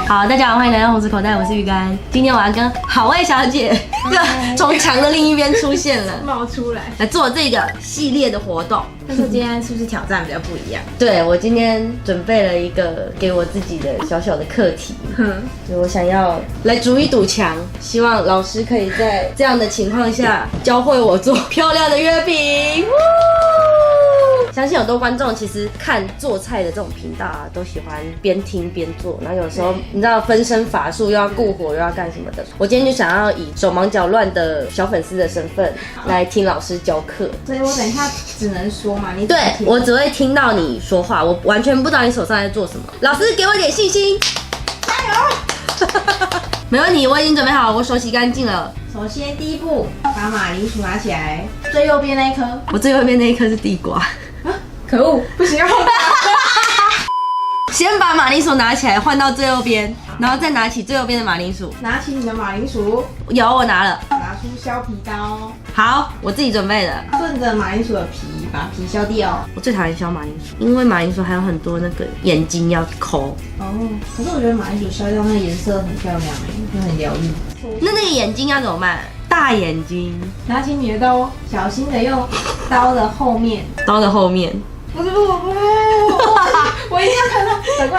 好，大家好，欢迎来到红石口袋，我是鱼干。今天我要跟好味小姐从墙的另一边出现了，冒出来来做这个系列的活动。但是今天是不是挑战比较不一样？对，我今天准备了一个给我自己的小小的课题，所以我想要来筑一堵墙，希望老师可以在这样的情况下教会我做漂亮的月饼。相信很多观众其实看做菜的这种频道啊，都喜欢边听边做，然后有时候你知道分身乏术，又要顾火又要干什么的。我今天就想要以手忙脚乱的小粉丝的身份来听老师教课，所以我等一下只能说嘛，你对我只会听到你说话，我完全不知道你手上在做什么。老师给我点信心，加油！没问题，我已经准备好，我手洗干净了。首先第一步，把马铃薯拿起来，最右边那一颗。我最右边那一颗是地瓜。可恶，不行，要先把马铃薯拿起来，换到最右边，然后再拿起最右边的马铃薯。拿起你的马铃薯，有，我拿了。拿出削皮刀，好，我自己准备的。顺着马铃薯的皮，把皮削掉。我最讨厌削马铃薯，因为马铃薯还有很多那个眼睛要抠。哦，可是我觉得马铃薯削掉那个颜色很漂亮就很疗愈。那个眼睛要怎么办？大眼睛。拿起你的刀，小心的用刀的后面。刀的后面。不，我一定要看到，转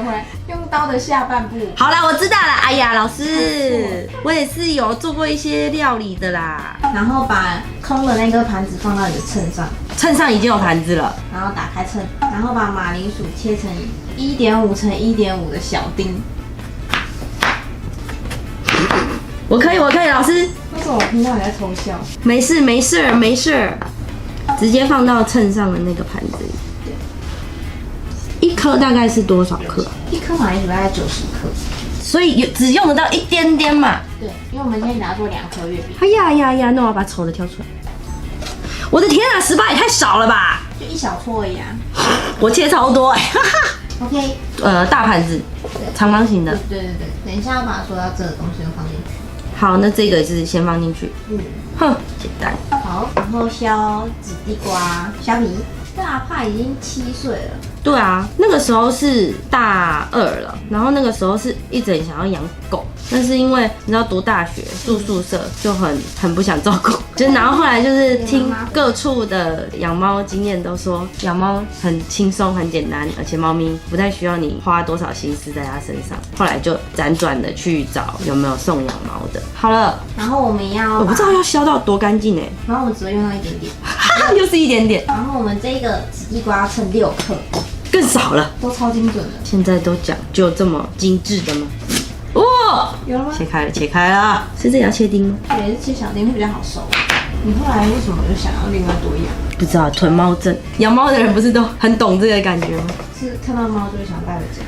过来，用刀的下半部。好啦，我知道了。哎呀，老师，我也是有做过一些料理的啦。然后把空的那个盘子放到你的秤上，秤上已经有盘子了。然后打开秤，然后把马铃薯切成1.5乘1.5的小丁。我可以，老师。为什么我听到你在偷笑？没事。直接放到秤上的那个盘子里。一颗大概是多少克？一颗马铃薯大概90克，所以只用得到一点点嘛。对，因为我们今天打做2颗月饼。哎呀，那我要把丑的挑出来。我的天啊，18也太少了吧？就一小撮而已啊。我切超多哎。OK。大盘子，长方形的。对，等一下要把所有要这的东西都放进去。好，那这个是先放进去。哼，简单。好，然后削紫地瓜，削皮。大派已经7岁了。对啊，那个时候是大2了，然后那个时候是一直很想要养狗，但是因为你知道读大学住宿舍就很不想照顾，然后后来就是听各处的养猫经验都说养猫很轻松很简单，而且猫咪不太需要你花多少心思在它身上，后来就辗转的去找有没有送养猫的。好了，然后我们要我不知道要削到多干净哎，然后我只会用到一点点，又是一点点，然后我们这个紫地瓜要称6克。更少了，都超精准的。现在都讲究这么精致的吗？哦，有了吗？切开了，是这样切丁吗？对，是切小丁会比较好收。你后来为什么就想要另外多养？不知道，囤猫症。养猫的人不是都很懂这个感觉吗？是看到猫就会想带回家。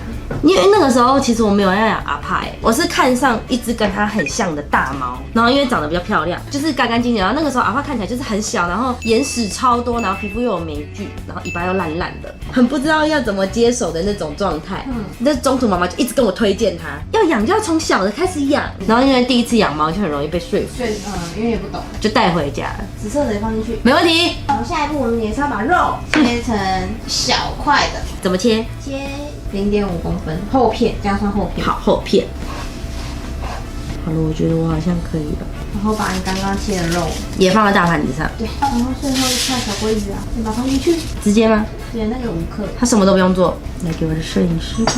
因为那个时候其实我没有要养阿帕，我是看上一只跟它很像的大猫，然后因为长得比较漂亮，就是干干净净，然后那个时候阿帕看起来就是很小，然后眼屎超多，然后皮肤又有霉菌，然后尾巴又烂烂的，很不知道要怎么接手的那种状态。那中途妈妈就一直跟我推荐它，要养就要从小的开始养，然后因为第一次养猫就很容易被说服，因为也不懂，就带回家了。紫色的也放进去，没问题。然后下一步我们也是要把肉切成小块的，怎么切？0.5公分，厚片，这样算厚片。好，厚片。好了，我觉得我好像可以了。然后把你刚刚切的肉也放在大盘子上。对，然后最后一块小鲑鱼啊，你把它放进去。直接吗？对，那个5克。他什么都不用做。来给我的摄影师看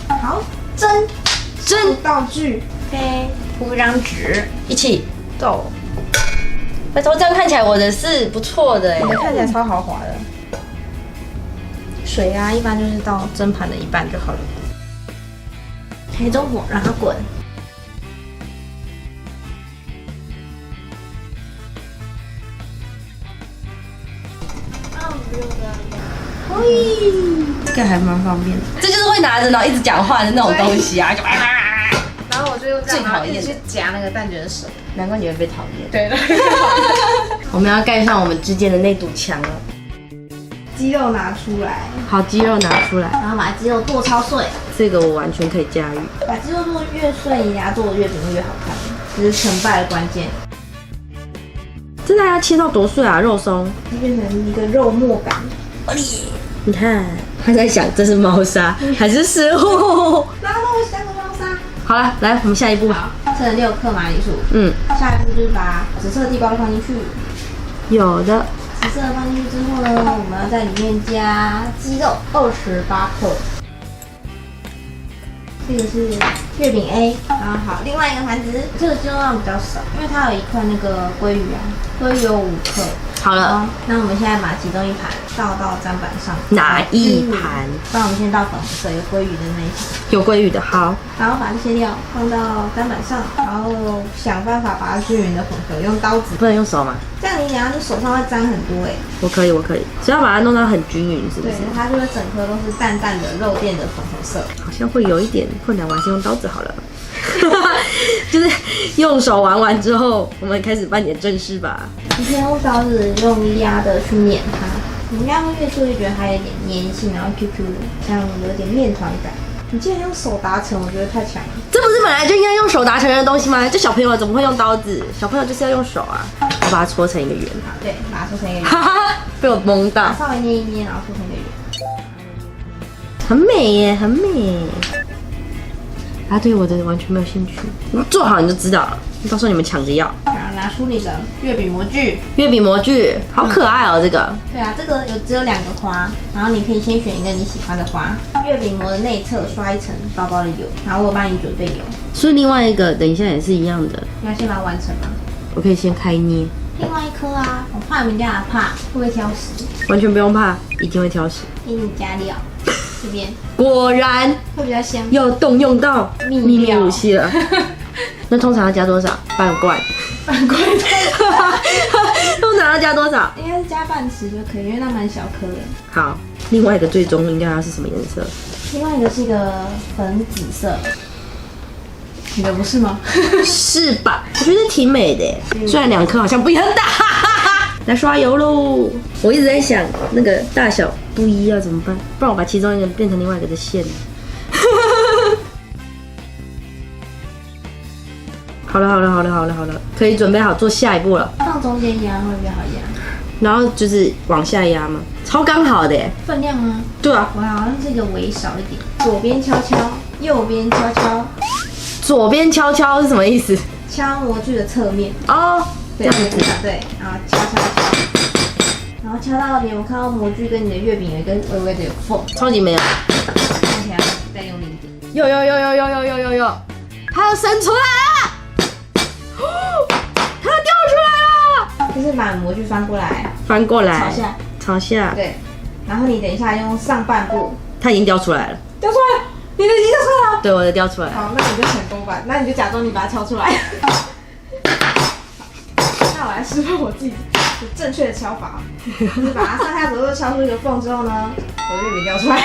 看。好，蒸道具。OK，铺一张纸，一起走。拜托，这样看起来我的是不错的哎，看起来超豪华的。水啊，一般就是到蒸盘的一半就好了。开中火，让它滚。这个还蛮方便的。这就是会拿着然后一直讲话的那种东西啊，就然后我就用这样，最讨厌去夹那个蛋卷的手。难怪你会被讨厌。对的。我们要盖上我们之间的那堵墙了。鸡肉拿出来，好，鸡肉拿出来，然后把鸡肉剁超碎。这个我完全可以驾驭。把鸡肉剁越碎，你家做的月饼会越好看，这是成败的关键。真的要切到多碎啊？肉松就变成一个肉末感。你看，他在想这是猫砂还是食物？然后我想好了，来我们下一步。好，剩了6克马铃薯。下一步就是把紫色地瓜放进去。有的。紫色放进去之后呢，我们要在里面加鸡肉28克。这个是月饼 A， 然后好，另外一个盘子，这个鸡肉量比较少，因为它有一块那个鲑鱼啊，鲑鱼有5克。好了，那我们现在把其中一盘倒到砧板上。哪一盘？不然我们先倒粉红色有鲑鱼的那一盘。有鲑鱼的，好。然后把这些料放到砧板上，然后想办法把它均匀的混合，用刀子。不能用手吗？这样你等下就手上会沾很多哎。我可以，只要把它弄到很均匀，是不是？对，它就会整颗都是淡淡的肉垫的粉红色。好像会有一点困难，我还是用刀子好了。就是用手玩完之后，我们开始办点正事吧。你先用刀子用压的去碾它，你应该会越做越觉得它有点粘性，然后 QQ 的，像有点面团感。你竟然用手达成，我觉得太强了。这不是本来就应该用手达成的东西吗？这小朋友怎么会用刀子？小朋友就是要用手啊！我把它搓成一个圆。对，把它搓成一个圆。哈哈，被我蒙到。稍微捏一捏，然后搓成一个圆。很美耶，很美。他对我的完全没有兴趣，做好你就知道了。到时候你们抢着要。然后拿出你的月饼模具，月饼模具好可爱哦，这个。对啊，这个只有2个花，然后你可以先选一个你喜欢的花。月饼模的内侧刷一层薄薄的油，然后我帮你准备油。所以另外一个等一下也是一样的。你要先把它完成吗？我可以先开捏。另外一颗啊，我怕你们家怕会不会挑食？完全不用怕，一定会挑食。给你加料，这边果然会比较香。又动用到秘密武器了。那通常要加多少？半罐。半罐。通常要加多少？应该是加半匙就可以，因为它蛮小颗的。好，另外一个最终应该要是什么颜色？另外一个是一个粉紫色。你的不是吗？是吧？我觉得挺美的耶，虽然2颗好像不一样大。来刷油喽！我一直在想那个大小不一要怎么办，不然我把其中一个变成另外一个的线。好了，可以准备好做下一步了。放中间压会比较好压。然后就是往下压嘛，超刚好的耶。分量吗？对啊。我好像这个微少一点，左边敲敲，右边敲敲。左边敲敲是什么意思？敲模具的侧面。哦，对，对，然后敲敲敲，然后敲到你有看到模具跟你的月饼有一个微微的有缝，超级美啊！看起来再用力一点。有，它要伸出来了，它要掉出来了。就是把模具翻过来，朝下，对，然后你等一下用上半部，它已经掉出来了，你的已经掉出来了，对，我的掉出来了。好，那你就成功吧，那你就假装你把它敲出来。那我来示范我自己正确的敲法，就是把它上下左右敲出一个缝之后呢，我的月饼掉出来。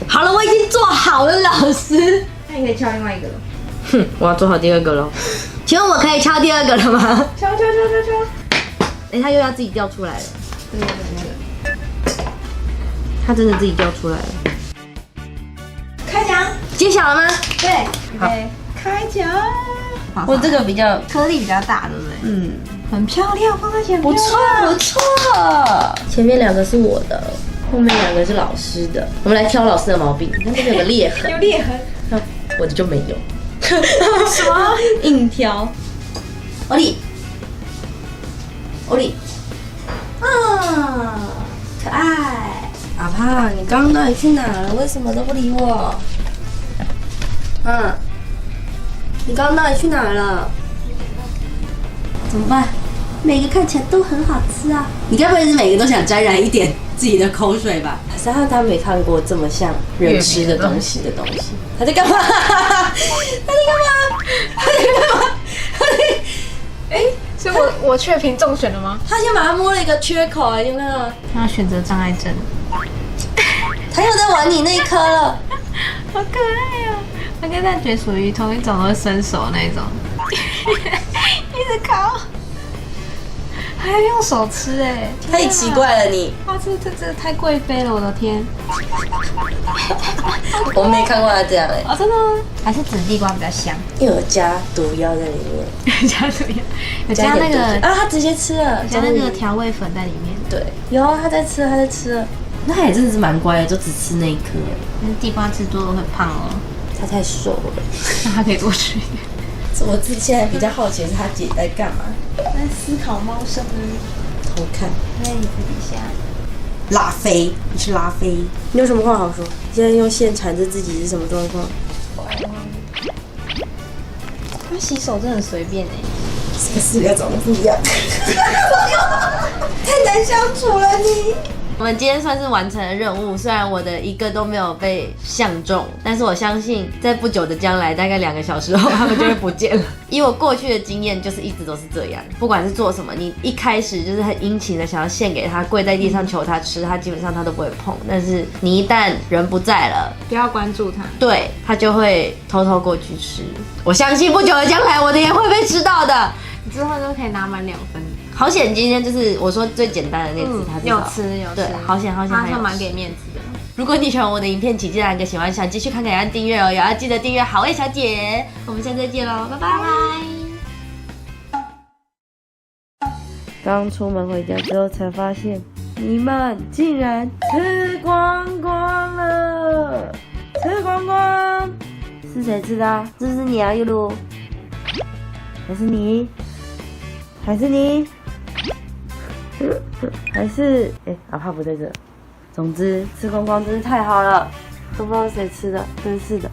好了，我已经做好了，老师。那你可以敲另外一个了。哼，我要做好第2个了。请问我可以敲第2个了吗？敲。哎，它又要自己掉出来了。对，那个。它真的自己掉出来了。开奖，揭晓了吗？对，好，开奖。我这个比较颗粒比较大，对不对？嗯，很漂亮，放在前面。不错。前面2个是我的，后面2个是老师的。我们来挑老师的毛病。你看这边有个裂痕，有裂痕，我的就没有。什么？硬挑。欧丽，啊，可爱。阿胖，你刚刚到底去哪了？为什么都不理我？你刚刚到底去哪了？怎么办？每个看起来都很好吃啊！你该不会是每个都想沾染一点自己的口水吧？还是他没看过这么像人吃的东西？他在干嘛？所以我确评中选了吗？他先把它摸了一个缺口，你有看到吗？他选择障碍症。他又在玩你那一颗了，好可爱哦！他跟蛋卷属于同一种，都会伸手那种，一直烤，还要用手吃哎，太奇怪了你！哇，这太贵妃了，我的天！我没看过他这样哎，哦，真的吗？还是紫地瓜比较香，又有加毒药在里面，加什么呀？有加那个啊，他直接吃了，加那个调味粉在里面。对，有啊，他在吃了，那他也真的是蛮乖的，就只吃那一颗。但是地瓜吃多了会胖哦。他太瘦了，那他可以多吃一点。我现在比较好奇的是他姐在干嘛？在思考猫生呢。偷看。在椅子底下。拉菲，你是拉菲，你有什么话好说？现在用线缠着自己是什么状况？他洗手真的很随便哎。这四个长得不一样，太难相处了你。我们今天算是完成了任务，虽然我的一个都没有被相中，但是我相信在不久的将来，大概2个小时后，他们就会不见了。以我过去的经验，就是一直都是这样，不管是做什么，你一开始就是很殷勤的想要献给他，跪在地上求他吃，他基本上他都不会碰。但是你一旦人不在了，不要关注他，对他就会偷偷过去吃。我相信不久的将来，我的也会被吃到的。之后就可以拿满2分。好险，今天就是我说最简单的那只，他有吃。对，好险，他算蛮给面子的。如果你喜欢我的影片，请记得按个喜欢，想继续看，可以按订阅哦，也要记得订阅好味小姐。我们下次再见喽，拜拜。刚出门回家之后才发现，你们竟然吃光光了，吃光光，是谁吃的啊？是不是你啊，玉露？还是你？还是你？还是阿帕不在这。总之，吃光光真是太好了，都不知道谁吃的，真是的。